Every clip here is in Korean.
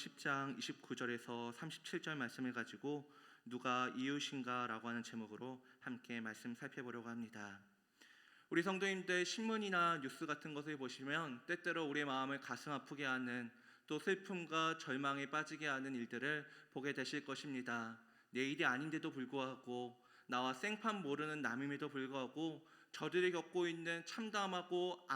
10장 29절에서 37절 말씀을 가지고 누가 이웃인가라고 하는 제목으로 함께 말씀 살펴보려고 합니다. 우리 성도님들 신문이나 뉴스 같은 것을 보시면 때때로 우리의 마음을 가슴 아프게 하는, 또 슬픔과 절망에 빠지게 하는 일들을 보게 되실 것입니다. 내 일이 아닌데도 불구하고, 나와 생판 모르는 남임에도 불구하고 저들이 겪고 있는 참담하고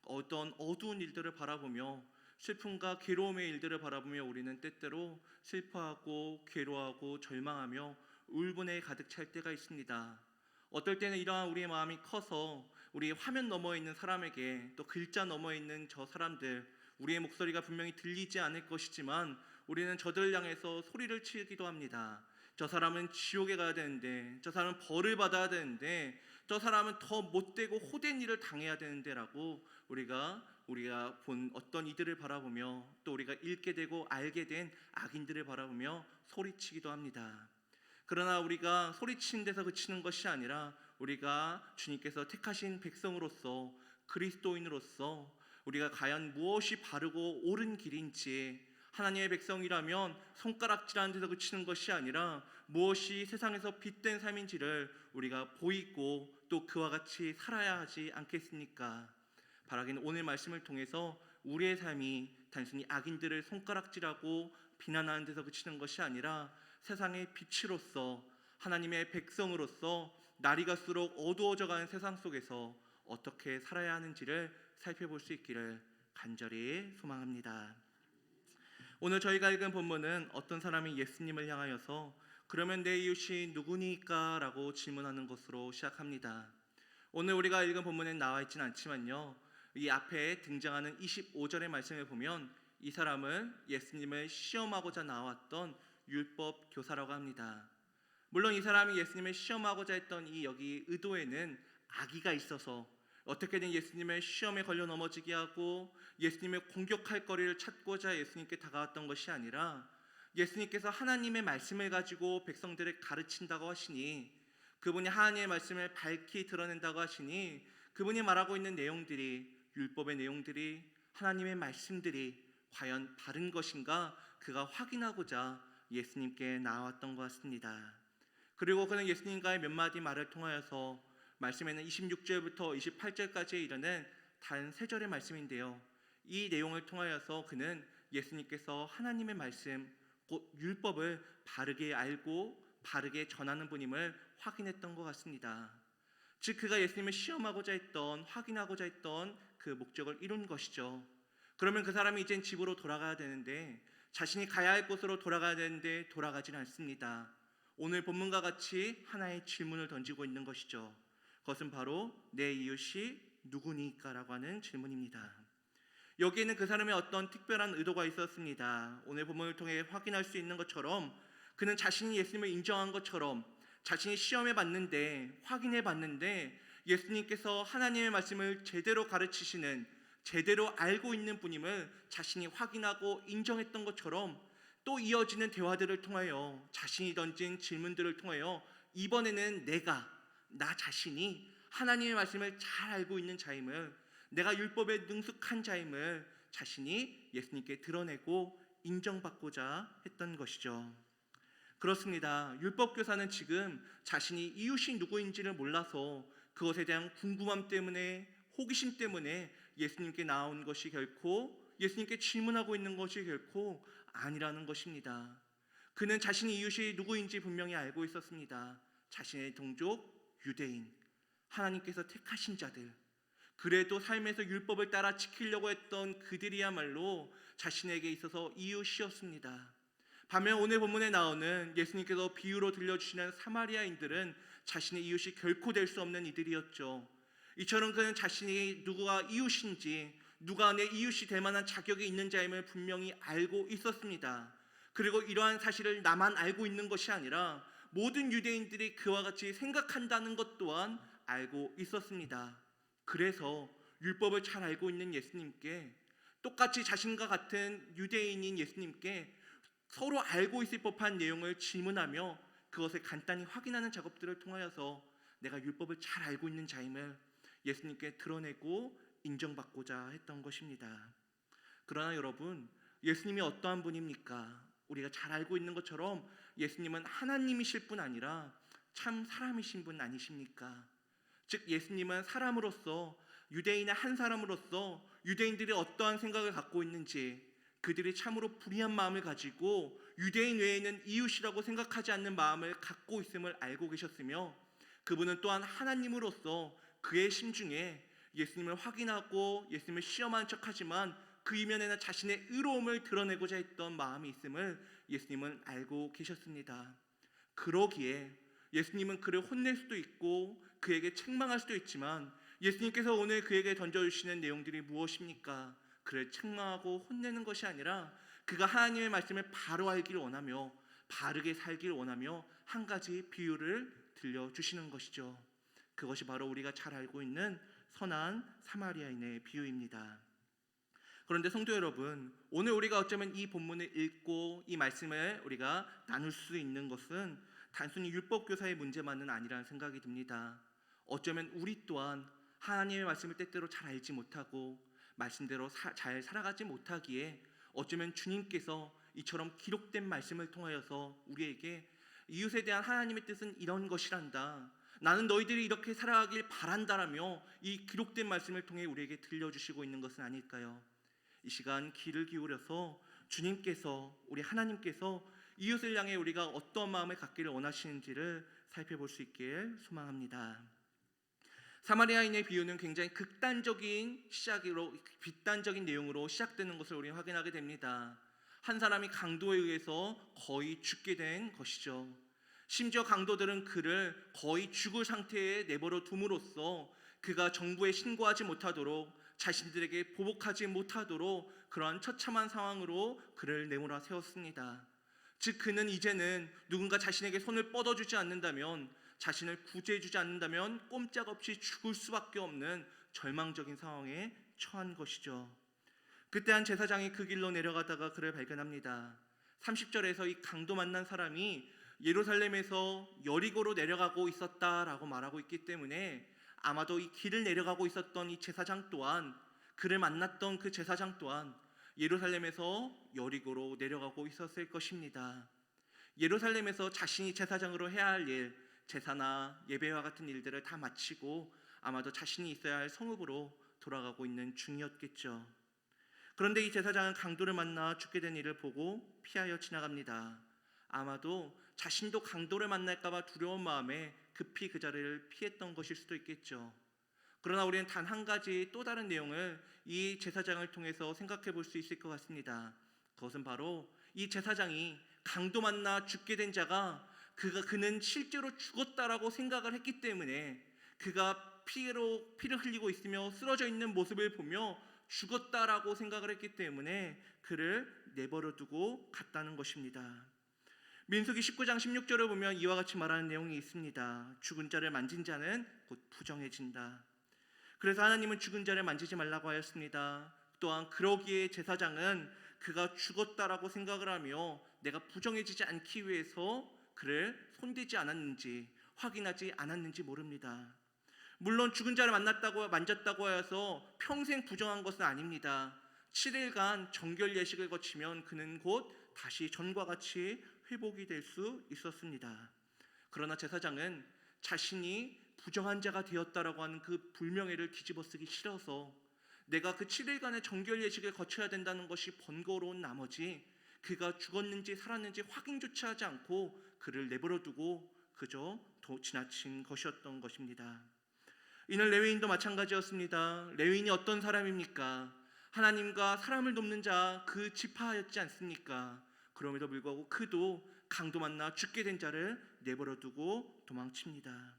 어떤 어두운 일들을 바라보며, 슬픔과 괴로움의 일들을 바라보며 우리는 때때로 슬퍼하고 괴로워하고 절망하며 울분에 가득 찰 때가 있습니다. 어떨 때는 이러한 우리의 마음이 커서 우리 화면 너머에 있는 사람에게, 또 글자 너머에 있는 저 사람들, 우리의 목소리가 분명히 들리지 않을 것이지만 우리는 저들을 향해서 소리를 치기도 합니다. 저 사람은 지옥에 가야 되는데, 저 사람은 벌을 받아야 되는데, 저 사람은 더 못되고 호된 일을 당해야 되는데 라고 우리가 본 어떤 이들을 바라보며, 또 우리가 읽게 되고 알게 된 악인들을 바라보며 소리치기도 합니다. 그러나 우리가 소리치는 데서 그치는 것이 아니라, 우리가 주님께서 택하신 백성으로서, 그리스도인으로서 우리가 과연 무엇이 바르고 옳은 길인지, 하나님의 백성이라면 손가락질하는 데서 그치는 것이 아니라 무엇이 세상에서 빛된 삶인지를 우리가 보이고 또 그와 같이 살아야 하지 않겠습니까? 바라기는 오늘 말씀을 통해서 우리의 삶이 단순히 악인들을 손가락질하고 비난하는 데서 그치는 것이 아니라 세상의 빛으로서, 하나님의 백성으로서 날이 갈수록 어두워져가는 세상 속에서 어떻게 살아야 하는지를 살펴볼 수 있기를 간절히 소망합니다. 오늘 저희가 읽은 본문은 어떤 사람이 예수님을 향하여서 그러면 내 이웃이 누구니까? 라고 질문하는 것으로 시작합니다. 오늘 우리가 읽은 본문에 나와 있지는 않지만요, 이 앞에 등장하는 25절의 말씀을 보면 이 사람은 예수님을 시험하고자 나왔던 율법 교사라고 합니다. 물론 이 사람이 예수님을 시험하고자 했던 이 여기 의도에는 악의가 있어서 어떻게든 예수님을 시험에 걸려 넘어지게 하고 예수님을 공격할 거리를 찾고자 예수님께 다가왔던 것이 아니라, 예수님께서 하나님의 말씀을 가지고 백성들을 가르친다고 하시니, 그분이 하나님의 말씀을 밝히 드러낸다고 하시니, 그분이 말하고 있는 내용들이, 율법의 내용들이, 하나님의 말씀들이 과연 바른 것인가, 그가 확인하고자 예수님께 나왔던 것 같습니다. 그리고 그는 예수님과의 몇 마디 말을 통하여서, 말씀에는 26절부터 28절까지에 이르는 단 3절의 말씀인데요, 이 내용을 통하여서 그는 예수님께서 하나님의 말씀, 곧 율법을 바르게 알고 바르게 전하는 분임을 확인했던 것 같습니다. 즉 그가 예수님을 시험하고자 했던, 확인하고자 했던 그 목적을 이룬 것이죠. 그러면 그 사람이 이젠 집으로 돌아가야 되는데, 자신이 가야 할 곳으로 돌아가야 되는데 돌아가지는 않습니다. 오늘 본문과 같이 하나의 질문을 던지고 있는 것이죠. 그것은 바로 내 이웃이 누구니까? 라고 하는 질문입니다. 여기에는 그 사람의 어떤 특별한 의도가 있었습니다. 오늘 본문을 통해 확인할 수 있는 것처럼 그는 자신이 예수님을 인정한 것처럼, 자신이 시험해 봤는데, 확인해 봤는데 예수님께서 하나님의 말씀을 제대로 가르치시는, 제대로 알고 있는 분임을 자신이 확인하고 인정했던 것처럼, 또 이어지는 대화들을 통하여, 자신이 던진 질문들을 통하여 이번에는 나 자신이 하나님의 말씀을 잘 알고 있는 자임을, 내가 율법에 능숙한 자임을 자신이 예수님께 드러내고 인정받고자 했던 것이죠. 그렇습니다. 율법교사는 지금 자신이 이웃이 누구인지를 몰라서 그것에 대한 궁금함 때문에, 호기심 때문에 예수님께 나온 것이 결코, 예수님께 질문하고 있는 것이 결코 아니라는 것입니다. 그는 자신이 이웃이 누구인지 분명히 알고 있었습니다. 자신의 동족 유대인, 하나님께서 택하신 자들, 그래도 삶에서 율법을 따라 지키려고 했던 그들이야말로 자신에게 있어서 이웃이었습니다. 반면 오늘 본문에 나오는 예수님께서 비유로 들려주시는 사마리아인들은 자신의 이웃이 결코 될 수 없는 이들이었죠. 이처럼 그는 자신이 누가 이웃인지, 누가 내 이웃이 될 만한 자격이 있는 자임을 분명히 알고 있었습니다. 그리고 이러한 사실을 나만 알고 있는 것이 아니라 모든 유대인들이 그와 같이 생각한다는 것 또한 알고 있었습니다. 그래서 율법을 잘 알고 있는 예수님께, 똑같이 자신과 같은 유대인인 예수님께 서로 알고 있을 법한 내용을 질문하며 그것을 간단히 확인하는 작업들을 통하여서 내가 율법을 잘 알고 있는 자임을 예수님께 드러내고 인정받고자 했던 것입니다. 그러나 여러분, 예수님이 어떠한 분입니까? 우리가 잘 알고 있는 것처럼 예수님은 하나님이실 뿐 아니라 참 사람이신 분 아니십니까? 즉 예수님은 사람으로서, 유대인의 한 사람으로서 유대인들이 어떠한 생각을 갖고 있는지, 그들이 참으로 불의한 마음을 가지고 유대인 외에는 이웃이라고 생각하지 않는 마음을 갖고 있음을 알고 계셨으며, 그분은 또한 하나님으로서 그의 심중에 예수님을 확인하고 예수님을 시험한 척하지만 그 이면에는 자신의 의로움을 드러내고자 했던 마음이 있음을 예수님은 알고 계셨습니다. 그러기에 예수님은 그를 혼낼 수도 있고 그에게 책망할 수도 있지만, 예수님께서 오늘 그에게 던져주시는 내용들이 무엇입니까? 그를 책망하고 혼내는 것이 아니라 그가 하나님의 말씀을 바로 알기를 원하며 바르게 살기를 원하며 한 가지 비유를 들려주시는 것이죠. 그것이 바로 우리가 잘 알고 있는 선한 사마리아인의 비유입니다. 그런데 성도 여러분, 오늘 우리가 어쩌면 이 본문을 읽고 이 말씀을 우리가 나눌 수 있는 것은 단순히 율법교사의 문제만은 아니라는 생각이 듭니다. 어쩌면 우리 또한 하나님의 말씀을 때때로 잘 알지 못하고 말씀대로 잘 살아가지 못하기에 어쩌면 주님께서 이처럼 기록된 말씀을 통하여서 우리에게 이웃에 대한 하나님의 뜻은 이런 것이란다, 나는 너희들이 이렇게 살아가길 바란다라며 이 기록된 말씀을 통해 우리에게 들려주시고 있는 것은 아닐까요? 이 시간 귀를 기울여서 주님께서, 우리 하나님께서 이웃을 향해 우리가 어떤 마음을 갖기를 원하시는지를 살펴볼 수 있길 소망합니다. 사마리아인의 비유는 굉장히 극단적인 내용으로 시작되는 것을 우리는 확인하게 됩니다. 한 사람이 강도에 의해서 거의 죽게 된 것이죠. 심지어 강도들은 그를 거의 죽을 상태에 내버려 둠으로써 그가 정부에 신고하지 못하도록, 자신들에게 보복하지 못하도록 그러한 처참한 상황으로 그를 내몰아 세웠습니다. 즉 그는 이제는 누군가 자신에게 손을 뻗어주지 않는다면, 자신을 구제해주지 않는다면 꼼짝없이 죽을 수밖에 없는 절망적인 상황에 처한 것이죠. 그때 한 제사장이 그 길로 내려가다가 그를 발견합니다. 30절에서 이 강도 만난 사람이 예루살렘에서 여리고로 내려가고 있었다라고 말하고 있기 때문에 아마도 이 길을 내려가고 있었던 이 제사장 또한, 그를 만났던 그 제사장 또한 예루살렘에서 여리고로 내려가고 있었을 것입니다. 예루살렘에서 자신이 제사장으로 해야 할 일, 제사나 예배와 같은 일들을 다 마치고 아마도 자신이 있어야 할 성읍으로 돌아가고 있는 중이었겠죠. 그런데 이 제사장은 강도를 만나 죽게 된 일을 보고 피하여 지나갑니다. 아마도 자신도 강도를 만날까봐 두려운 마음에 급히 그 자리를 피했던 것일 수도 있겠죠. 그러나 우리는 단 한 가지 또 다른 내용을 이 제사장을 통해서 생각해 볼 수 있을 것 같습니다. 그것은 바로 이 제사장이 강도 만나 죽게 된 자가 그는 실제로 죽었다라고 생각을 했기 때문에, 그가 피를 흘리고 있으며 쓰러져 있는 모습을 보며 죽었다라고 생각을 했기 때문에 그를 내버려 두고 갔다는 것입니다. 민수기 19장 16절을 보면 이와 같이 말하는 내용이 있습니다. 죽은 자를 만진 자는 곧 부정해진다. 그래서 하나님은 죽은 자를 만지지 말라고 하였습니다. 또한 그러기에 제사장은 그가 죽었다라고 생각을 하며 내가 부정해지지 않기 위해서 그를 손대지 않았는지, 확인하지 않았는지 모릅니다. 물론 죽은 자를 만졌다고 하여서 평생 부정한 것은 아닙니다. 7일간 정결 예식을 거치면 그는 곧 다시 전과 같이 회복이 될 수 있었습니다. 그러나 제사장은 자신이 부정한 자가 되었다라고 하는 그 불명예를 뒤집어쓰기 싫어서 내가 그 7일간의 정결 예식을 거쳐야 된다는 것이 번거로운 나머지 그가 죽었는지 살았는지 확인조차 하지 않고 그를 내버려 두고 그저 지나친 것이었던 것입니다. 이는 레위인도 마찬가지였습니다. 레위인이 어떤 사람입니까? 하나님과 사람을 돕는 자 그 지파였지 않습니까? 그럼에도 불구하고 그도 강도 만나 죽게 된 자를 내버려 두고 도망칩니다.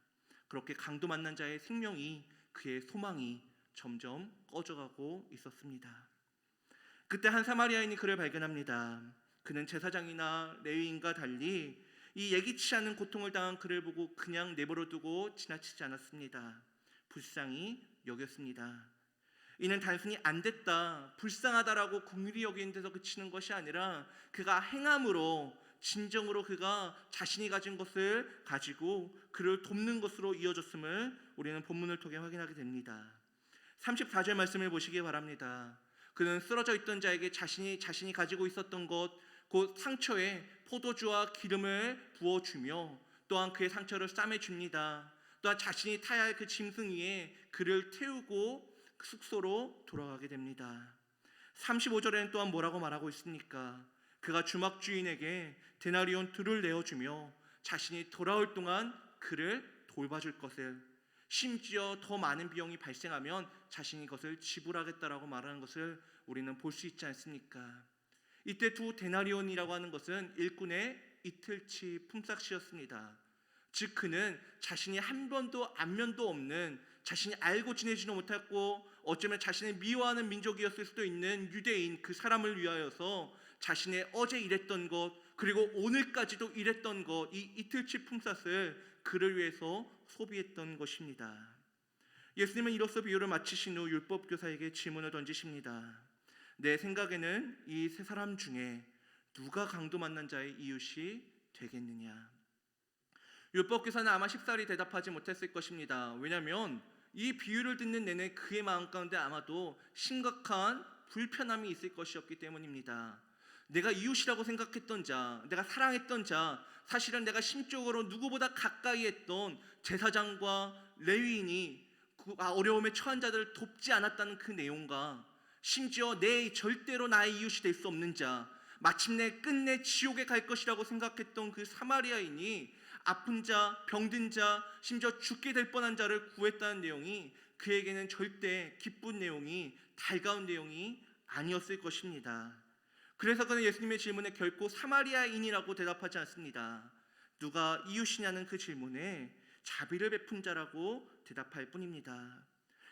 그렇게 강도 만난 자의 생명이, 그의 소망이 점점 꺼져가고 있었습니다. 그때 한 사마리아인이 그를 발견합니다. 그는 제사장이나 레위인과 달리 이 예기치 않은 고통을 당한 그를 보고 그냥 내버려 두고 지나치지 않았습니다. 불쌍히 여겼습니다. 이는 단순히 안 됐다, 불쌍하다라고 긍휼히 여기는 데서 그치는 것이 아니라 그가 행함으로, 진정으로 그가 자신이 가진 것을 가지고 그를 돕는 것으로 이어졌음을 우리는 본문을 통해 확인하게 됩니다. 34절 말씀을 보시기 바랍니다. 그는 쓰러져 있던 자에게 자신이 가지고 있었던 것, 곧 상처에 포도주와 기름을 부어주며 또한 그의 상처를 싸매줍니다. 또한 자신이 타야 할 그 짐승 위에 그를 태우고 숙소로 돌아가게 됩니다. 35절에는 또한 뭐라고 말하고 있습니까? 그가 주막 주인에게 데나리온 둘을 내어주며 자신이 돌아올 동안 그를 돌봐줄 것을, 심지어 더 많은 비용이 발생하면 자신이 그것을 지불하겠다라고 말하는 것을 우리는 볼 수 있지 않습니까? 이때 두 데나리온이라고 하는 것은 일꾼의 이틀치 품삯이었습니다. 즉 그는 자신이 한 번도 안면도 없는, 자신이 알고 지내지도 못했고 어쩌면 자신을 미워하는 민족이었을 수도 있는 유대인 그 사람을 위하여서 자신의 어제 일했던 것, 그리고 오늘까지도 일했던 것, 이 이틀치 품삯을 그를 위해서 소비했던 것입니다. 예수님은 이로써 비유를 마치신 후 율법교사에게 질문을 던지십니다. 내 생각에는 이 세 사람 중에 누가 강도 만난 자의 이웃이 되겠느냐? 율법교사는 아마 쉽사리 대답하지 못했을 것입니다. 왜냐하면 이 비유를 듣는 내내 그의 마음 가운데 아마도 심각한 불편함이 있을 것이었기 때문입니다. 내가 이웃이라고 생각했던 자, 내가 사랑했던 자, 사실은 내가 심적으로 누구보다 가까이 했던 제사장과 레위인이 어려움에 처한 자들을 돕지 않았다는 그 내용과 심지어 절대로 나의 이웃이 될 수 없는 자, 마침내 끝내 지옥에 갈 것이라고 생각했던 그 사마리아인이 아픈 자, 병든 자, 심지어 죽게 될 뻔한 자를 구했다는 내용이 그에게는 절대 기쁜 내용이, 달가운 내용이 아니었을 것입니다. 그래서 그는 예수님의 질문에 결코 사마리아인이라고 대답하지 않습니다. 누가 이웃이냐는 그 질문에 자비를 베푼 자라고 대답할 뿐입니다.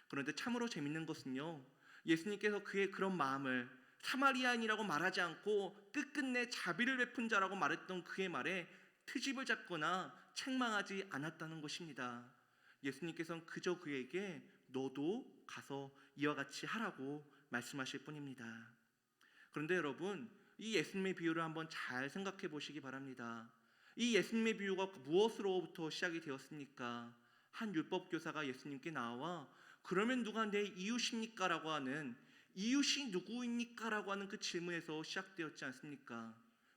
그런데 참으로 재밌는 것은요, 예수님께서 그의 그런 마음을 사마리아인이라고 말하지 않고 끝끝내 자비를 베푼 자라고 말했던 그의 말에 트집을 잡거나 책망하지 않았다는 것입니다. 예수님께서는 그저 그에게 너도 가서 이와 같이 하라고 말씀하실 뿐입니다. 그런데 여러분, 이 예수님의 비유를 한번 잘 생각해 보시기 바랍니다. 이 예수님의 비유가 무엇으로부터 시작이 되었습니까? 한 율법교사가 예수님께 나와 그러면 누가 내 이웃입니까? 라고 하는, 이웃이 누구입니까? 라고 하는 그 질문에서 시작되었지 않습니까?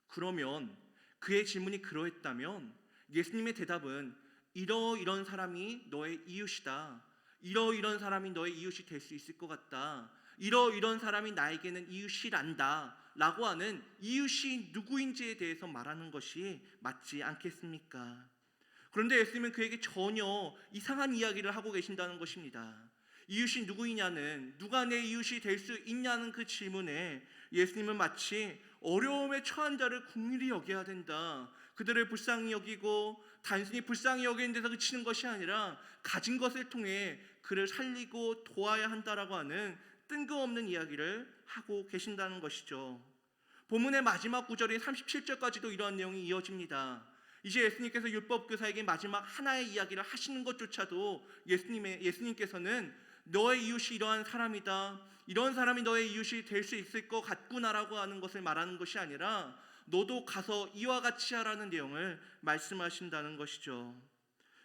그러면 그의 질문이 그러했다면 예수님의 대답은 이런 사람이 너의 이웃이다, 이런 사람이 너의 이웃이 될 수 있을 것 같다, 이런 사람이 나에게는 이웃이란다 라고 하는 이웃이 누구인지에 대해서 말하는 것이 맞지 않겠습니까? 그런데 예수님은 그에게 전혀 이상한 이야기를 하고 계신다는 것입니다. 이웃이 누구이냐는, 누가 내 이웃이 될 수 있냐는 그 질문에 예수님은 마치 어려움에 처한 자를 긍휼히 여겨야 된다, 그들을 불쌍히 여기고 단순히 불쌍히 여기는 데서 그치는 것이 아니라 가진 것을 통해 그를 살리고 도와야 한다라고 하는 뜬금없는 이야기를 하고 계신다는 것이죠. 본문의 마지막 구절인 37절까지도 이러한 내용이 이어집니다. 이제 예수님께서 율법교사에게 마지막 하나의 이야기를 하시는 것조차도 예수님께서는 너의 이웃이 이러한 사람이다, 이런 사람이 너의 이웃이 될 수 있을 것 같구나라고 하는 것을 말하는 것이 아니라 너도 가서 이와 같이 하라는 내용을 말씀하신다는 것이죠.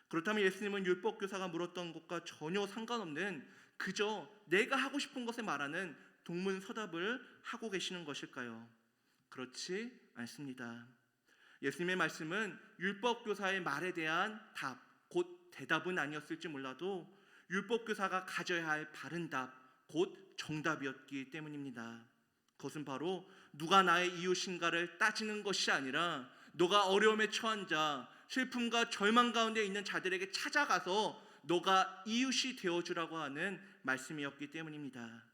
그렇다면 예수님은 율법교사가 물었던 것과 전혀 상관없는 그저 내가 하고 싶은 것에 말하는 동문서답을 하고 계시는 것일까요? 그렇지 않습니다. 예수님의 말씀은 율법교사의 말에 대한 답, 곧 대답은 아니었을지 몰라도 율법교사가 가져야 할 바른 답, 곧 정답이었기 때문입니다. 그것은 바로 누가 나의 이웃인가를 따지는 것이 아니라 너가 어려움에 처한 자, 슬픔과 절망 가운데 있는 자들에게 찾아가서 너가 이웃이 되어주라고 하는 말씀이었기 때문입니다.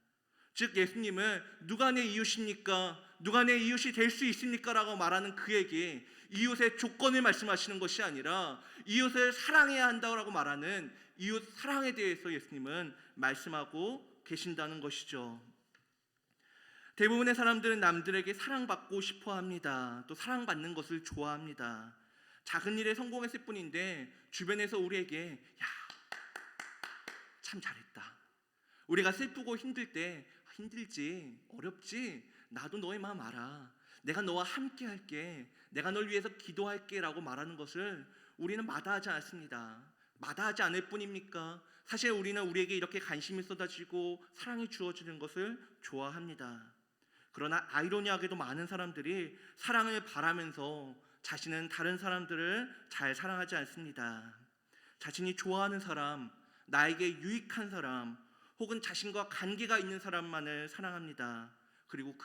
즉 예수님은 누가 내 이웃입니까? 누가 내 이웃이 될 수 있습니까? 라고 말하는 그에게 이웃의 조건을 말씀하시는 것이 아니라 이웃을 사랑해야 한다고 말하는 이웃 사랑에 대해서 예수님은 말씀하고 계신다는 것이죠. 대부분의 사람들은 남들에게 사랑받고 싶어 합니다. 또 사랑받는 것을 좋아합니다. 작은 일에 성공했을 뿐인데 주변에서 우리에게 야, 참 잘했다, 우리가 슬프고 힘들 때 힘들지, 어렵지, 나도 너의 마음 알아, 내가 너와 함께 할게, 내가 널 위해서 기도할게 라고 말하는 것을 우리는 마다하지 않습니다. 마다하지 않을 뿐입니까? 사실 우리는 우리에게 이렇게 관심이 쏟아지고 사랑이 주어지는 것을 좋아합니다. 그러나 아이러니하게도 많은 사람들이 사랑을 바라면서 자신은 다른 사람들을 잘 사랑하지 않습니다. 자신이 좋아하는 사람, 나에게 유익한 사람, 혹은 자신과 관계가 있는 사람만을 사랑합니다. 그리고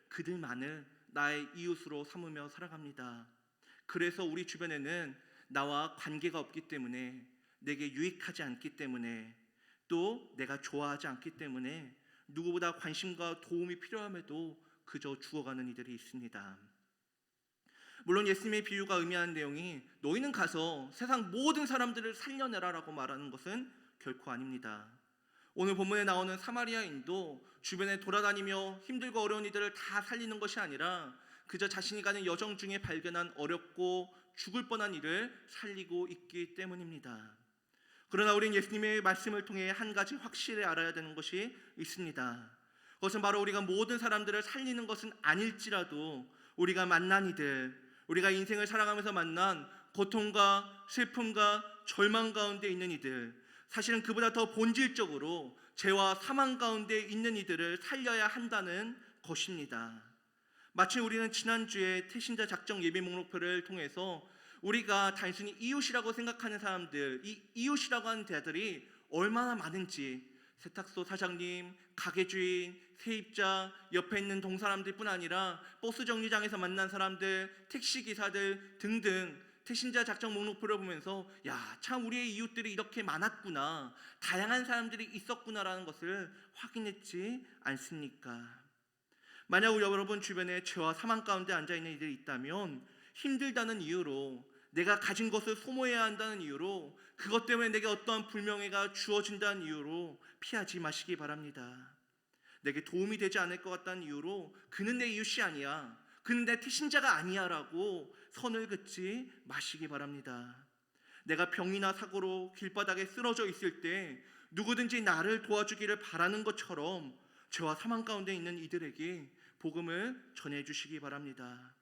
그들만을 나의 이웃으로 삼으며 살아갑니다. 그래서 우리 주변에는 나와 관계가 없기 때문에, 내게 유익하지 않기 때문에, 또 내가 좋아하지 않기 때문에 누구보다 관심과 도움이 필요함에도 그저 죽어가는 이들이 있습니다. 물론 예수님의 비유가 의미하는 내용이 너희는 가서 세상 모든 사람들을 살려내라라고 말하는 것은 결코 아닙니다. 오늘 본문에 나오는 사마리아인도 주변에 돌아다니며 힘들고 어려운 이들을 다 살리는 것이 아니라 그저 자신이 가는 여정 중에 발견한 어렵고 죽을 뻔한 이를 살리고 있기 때문입니다. 그러나 우리는 예수님의 말씀을 통해 한 가지 확실히 알아야 되는 것이 있습니다. 그것은 바로 우리가 모든 사람들을 살리는 것은 아닐지라도 우리가 만난 이들, 우리가 인생을 살아가면서 만난 고통과 슬픔과 절망 가운데 있는 이들, 사실은 그보다 더 본질적으로 죄와 사망 가운데 있는 이들을 살려야 한다는 것입니다. 마치 우리는 지난주에 태신자 작정 예배 목록표를 통해서 우리가 단순히 이웃이라고 생각하는 사람들, 이 이웃이라고 하는 자들이 얼마나 많은지, 세탁소 사장님, 가게 주인, 세입자, 옆에 있는 동사람들뿐 아니라 버스 정류장에서 만난 사람들, 택시기사들 등등 태신자 작정 목록표를 보면서 참 우리의 이웃들이 이렇게 많았구나, 다양한 사람들이 있었구나라는 것을 확인했지 않습니까? 만약 여러분 주변에 죄와 사망 가운데 앉아있는 이들이 있다면 힘들다는 이유로, 내가 가진 것을 소모해야 한다는 이유로, 그것 때문에 내게 어떠한 불명예가 주어진다는 이유로 피하지 마시기 바랍니다. 내게 도움이 되지 않을 것 같다는 이유로 그는 내 이웃이 아니야, 그는 내 태신자가 아니야 라고 선을 긋지 마시기 바랍니다. 내가 병이나 사고로 길바닥에 쓰러져 있을 때 누구든지 나를 도와주기를 바라는 것처럼 죄와 사망 가운데 있는 이들에게 복음을 전해주시기 바랍니다.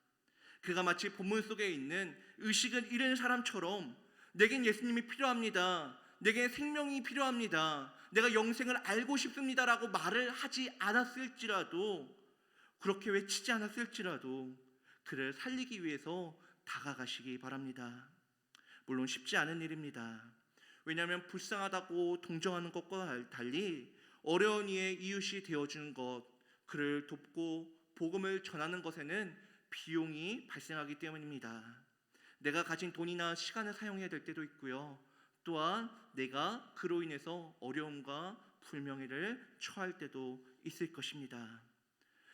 그가 마치 본문 속에 있는 의식을 잃은 사람처럼 내겐 예수님이 필요합니다, 내게 생명이 필요합니다, 내가 영생을 알고 싶습니다 라고 말을 하지 않았을지라도, 그렇게 외치지 않았을지라도 그를 살리기 위해서 다가가시기 바랍니다. 물론 쉽지 않은 일입니다. 왜냐하면 불쌍하다고 동정하는 것과 달리 어려운 이의 이웃이 되어주는 것, 그를 돕고 복음을 전하는 것에는 비용이 발생하기 때문입니다. 내가 가진 돈이나 시간을 사용해야 될 때도 있고요, 또한 내가 그로 인해서 어려움과 불명예를 처할 때도 있을 것입니다.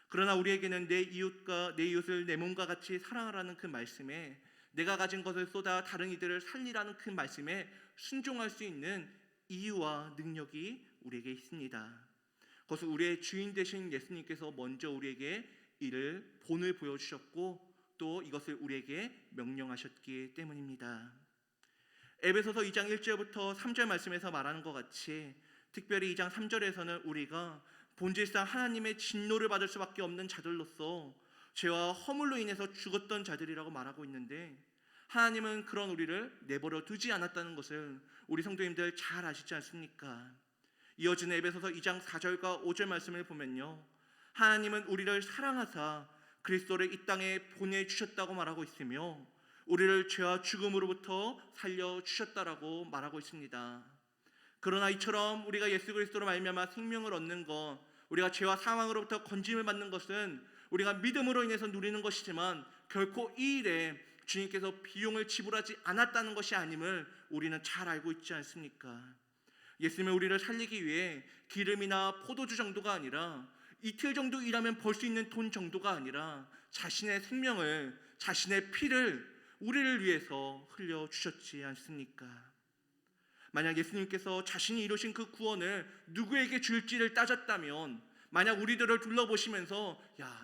그러나 우리에게는 내 이웃을 내 몸과 같이 사랑하라는 그 말씀에, 내가 가진 것을 쏟아 다른 이들을 살리라는 그 말씀에 순종할 수 있는 이유와 능력이 우리에게 있습니다. 그것은 우리의 주인 되신 예수님께서 먼저 우리에게 이를 본을 보여주셨고 또 이것을 우리에게 명령하셨기 때문입니다. 에베소서 2장 1절부터 3절 말씀에서 말하는 것 같이, 특별히 2장 3절에서는 우리가 본질상 하나님의 진노를 받을 수밖에 없는 자들로서 죄와 허물로 인해서 죽었던 자들이라고 말하고 있는데, 하나님은 그런 우리를 내버려 두지 않았다는 것을 우리 성도님들 잘 아시지 않습니까? 이어지는 에베소서 2장 4절과 5절 말씀을 보면요, 하나님은 우리를 사랑하사 그리스도를 이 땅에 보내주셨다고 말하고 있으며 우리를 죄와 죽음으로부터 살려주셨다라고 말하고 있습니다. 그러나 이처럼 우리가 예수 그리스도로 말미암아 생명을 얻는 것, 우리가 죄와 사망으로부터 건짐을 받는 것은 우리가 믿음으로 인해서 누리는 것이지만 결코 이 일에 주님께서 비용을 지불하지 않았다는 것이 아님을 우리는 잘 알고 있지 않습니까? 예수님은 우리를 살리기 위해 기름이나 포도주 정도가 아니라 이틀 정도 일하면 벌 수 있는 돈 정도가 아니라 자신의 생명을, 자신의 피를 우리를 위해서 흘려주셨지 않습니까? 만약 예수님께서 자신이 이루신 그 구원을 누구에게 줄지를 따졌다면, 만약 우리들을 둘러보시면서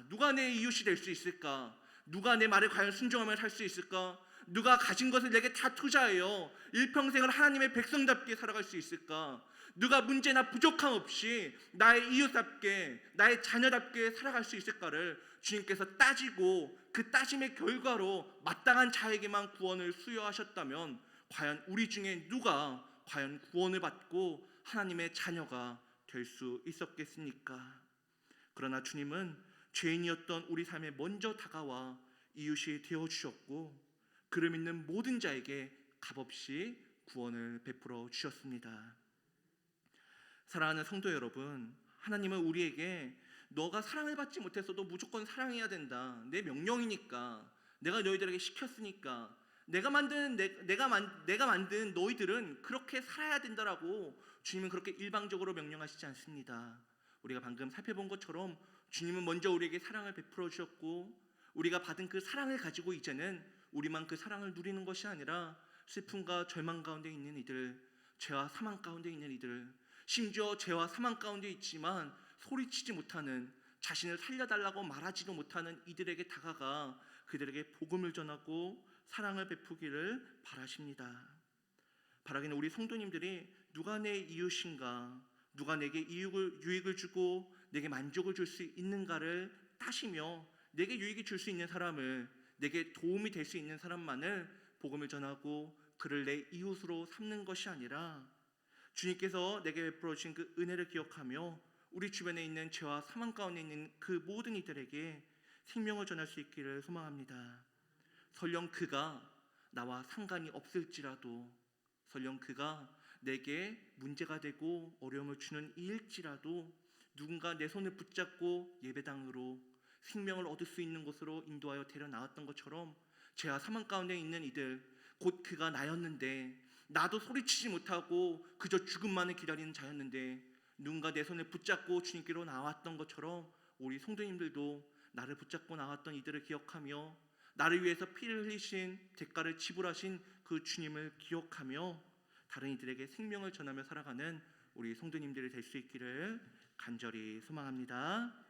누가 내 이웃이 될 수 있을까? 누가 내 말에 과연 순종하며 살 수 있을까? 누가 가진 것을 내게 다 투자하여 일평생을 하나님의 백성답게 살아갈 수 있을까? 누가 문제나 부족함 없이 나의 이웃답게, 나의 자녀답게 살아갈 수 있을까를 주님께서 따지고 그 따짐의 결과로 마땅한 자에게만 구원을 수여하셨다면 과연 우리 중에 누가 과연 구원을 받고 하나님의 자녀가 될 수 있었겠습니까? 그러나 주님은 죄인이었던 우리 삶에 먼저 다가와 이웃이 되어주셨고 그를 믿는 모든 자에게 값없이 구원을 베풀어 주셨습니다. 사랑하는 성도 여러분, 하나님은 우리에게 너가 사랑을 받지 못했어도 무조건 사랑해야 된다. 내 명령이니까, 내가 너희들에게 시켰으니까, 내가 만든 너희들은 그렇게 살아야 된다라고 주님은 그렇게 일방적으로 명령하시지 않습니다. 우리가 방금 살펴본 것처럼 주님은 먼저 우리에게 사랑을 베풀어 주셨고 우리가 받은 그 사랑을 가지고 이제는 우리만 그 사랑을 누리는 것이 아니라 슬픔과 절망 가운데 있는 이들, 죄와 사망 가운데 있는 이들, 심지어 죄와 사망 가운데 있지만 소리치지 못하는, 자신을 살려달라고 말하지도 못하는 이들에게 다가가 그들에게 복음을 전하고 사랑을 베푸기를 바라십니다. 바라기는 우리 성도님들이 누가 내 이웃인가, 누가 내게 유익을 주고 내게 만족을 줄 수 있는가를 따시며 내게 유익이 줄 수 있는 사람을, 내게 도움이 될 수 있는 사람만을 복음을 전하고 그를 내 이웃으로 삼는 것이 아니라 주님께서 내게 베풀어 주신 그 은혜를 기억하며 우리 주변에 있는 죄와 사망 가운데 있는 그 모든 이들에게 생명을 전할 수 있기를 소망합니다. 설령 그가 나와 상관이 없을지라도, 설령 그가 내게 문제가 되고 어려움을 주는 이일지라도 누군가 내 손을 붙잡고 예배당으로 생명을 얻을 수 있는 곳으로 인도하여 데려 나왔던 것처럼 죄와 사망 가운데 있는 이들, 곧 그가 나였는데 나도 소리치지 못하고 그저 죽음만을 기다리는 자였는데 누군가 내 손을 붙잡고 주님께로 나왔던 것처럼 우리 성도님들도 나를 붙잡고 나왔던 이들을 기억하며 나를 위해서 피를 흘리신, 대가를 지불하신 그 주님을 기억하며 다른 이들에게 생명을 전하며 살아가는 우리 성도님들이 될 수 있기를 간절히 소망합니다.